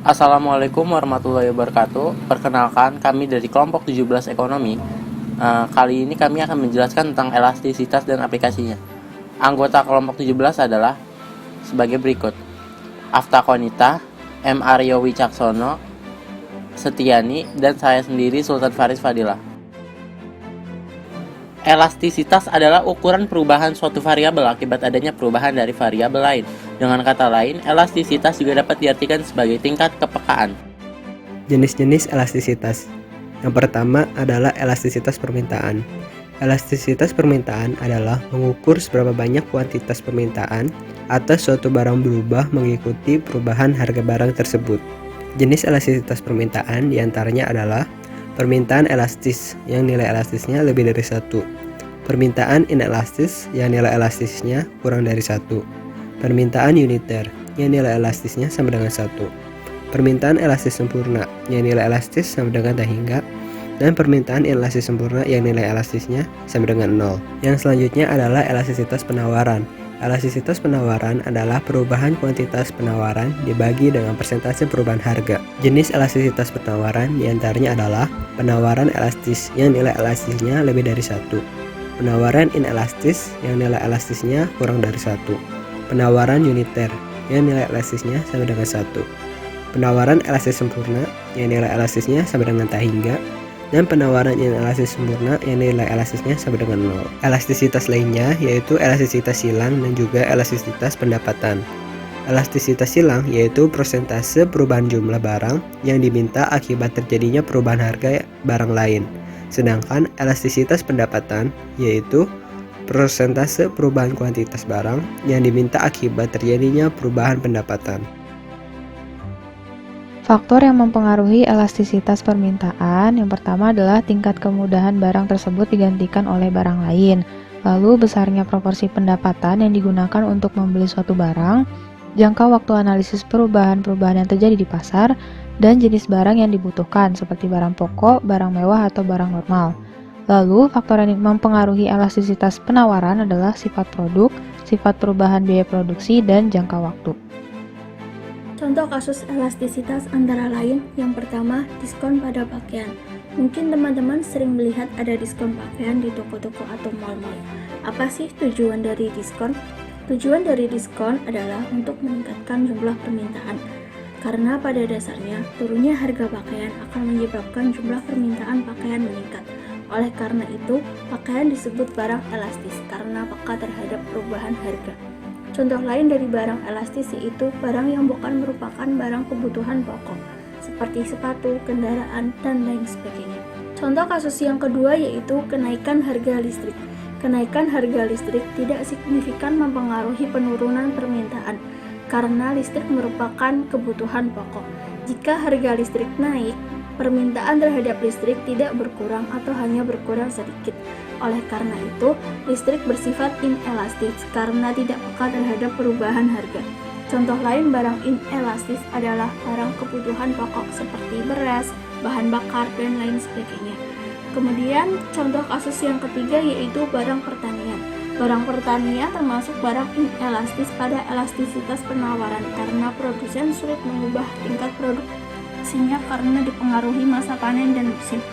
Assalamualaikum warahmatullahi wabarakatuh. Perkenalkan, kami dari kelompok 17 ekonomi. Kali ini kami akan menjelaskan tentang elastisitas dan aplikasinya. Anggota kelompok 17 adalah sebagai berikut: Afta Konita, M. Aryo Wicaksono, Setiani, dan saya sendiri Sultan Faris Fadilah. Elastisitas adalah ukuran perubahan suatu variabel akibat adanya perubahan dari variabel lain. Dengan kata lain, elastisitas juga dapat diartikan sebagai tingkat kepekaan. Jenis-jenis elastisitas. Yang pertama adalah elastisitas permintaan. Elastisitas permintaan adalah mengukur seberapa banyak kuantitas permintaan atas suatu barang berubah mengikuti perubahan harga barang tersebut. Jenis elastisitas permintaan diantaranya adalah permintaan elastis yang nilai elastisnya lebih dari 1, permintaan inelastis yang nilai elastisnya kurang dari 1, permintaan uniter yang nilai elastisnya sama dengan 1, permintaan elastis sempurna yang nilai elastis sama dengan tak hingga, dan permintaan elastis sempurna yang nilai elastisnya sama dengan 0. Yang selanjutnya adalah elastisitas penawaran. Elastisitas penawaran adalah perubahan kuantitas penawaran dibagi dengan persentase perubahan harga. Jenis elastisitas penawaran diantaranya adalah penawaran elastis yang nilai elastisnya lebih dari 1, penawaran inelastis yang nilai elastisnya kurang dari 1, penawaran uniter yang nilai elastisnya sama dengan 1, penawaran elastis sempurna yang nilai elastisnya sama dengan tak hingga, dan penawaran inelastis sempurna yang nilai elastisnya sama dengan 0. Elastisitas lainnya yaitu elastisitas silang dan juga elastisitas pendapatan. Elastisitas silang yaitu persentase perubahan jumlah barang yang diminta akibat terjadinya perubahan harga barang lain. Sedangkan elastisitas pendapatan yaitu persentase perubahan kuantitas barang yang diminta akibat terjadinya perubahan pendapatan. Faktor yang mempengaruhi elastisitas permintaan yang pertama adalah tingkat kemudahan barang tersebut digantikan oleh barang lain, lalu besarnya proporsi pendapatan yang digunakan untuk membeli suatu barang, jangka waktu analisis perubahan-perubahan yang terjadi di pasar, dan jenis barang yang dibutuhkan seperti barang pokok, barang mewah, atau barang normal. Lalu, faktor yang mempengaruhi elastisitas penawaran adalah sifat produk, sifat perubahan biaya produksi, dan jangka waktu. Contoh kasus elastisitas antara lain, yang pertama, diskon pada pakaian. Mungkin teman-teman sering melihat ada diskon pakaian di toko-toko atau mal-mal. Apa sih tujuan dari diskon? Tujuan dari diskon adalah untuk meningkatkan jumlah permintaan. Karena pada dasarnya, turunnya harga pakaian akan menyebabkan jumlah permintaan pakaian meningkat. Oleh karena itu, pakaian disebut barang elastis karena peka terhadap perubahan harga. Contoh lain dari barang elastis yaitu barang yang bukan merupakan barang kebutuhan pokok, seperti sepatu, kendaraan, dan lain sebagainya. Contoh kasus yang kedua yaitu kenaikan harga listrik. Kenaikan harga listrik tidak signifikan mempengaruhi penurunan permintaan, karena listrik merupakan kebutuhan pokok. Jika harga listrik naik, permintaan terhadap listrik tidak berkurang atau hanya berkurang sedikit. Oleh karena itu, listrik bersifat inelastis karena tidak peka terhadap perubahan harga. Contoh lain barang inelastis adalah barang kebutuhan pokok seperti beras, bahan bakar, dan lain sebagainya. Kemudian, contoh kasus yang ketiga yaitu barang pertanian. Barang pertanian termasuk barang inelastis pada elastisitas penawaran karena produsen sulit mengubah tingkat produksinya karena dipengaruhi masa panen dan musim.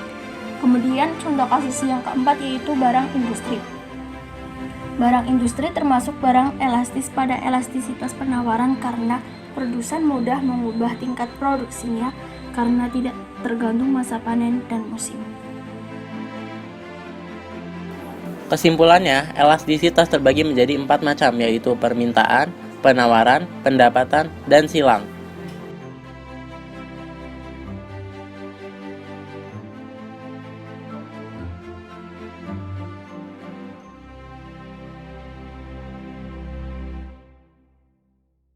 Kemudian contoh kasus yang keempat yaitu barang industri. Barang industri termasuk barang elastis pada elastisitas penawaran karena produsen mudah mengubah tingkat produksinya karena tidak tergantung masa panen dan musim. Kesimpulannya, elastisitas terbagi menjadi 4 macam, yaitu permintaan, penawaran, pendapatan, dan silang.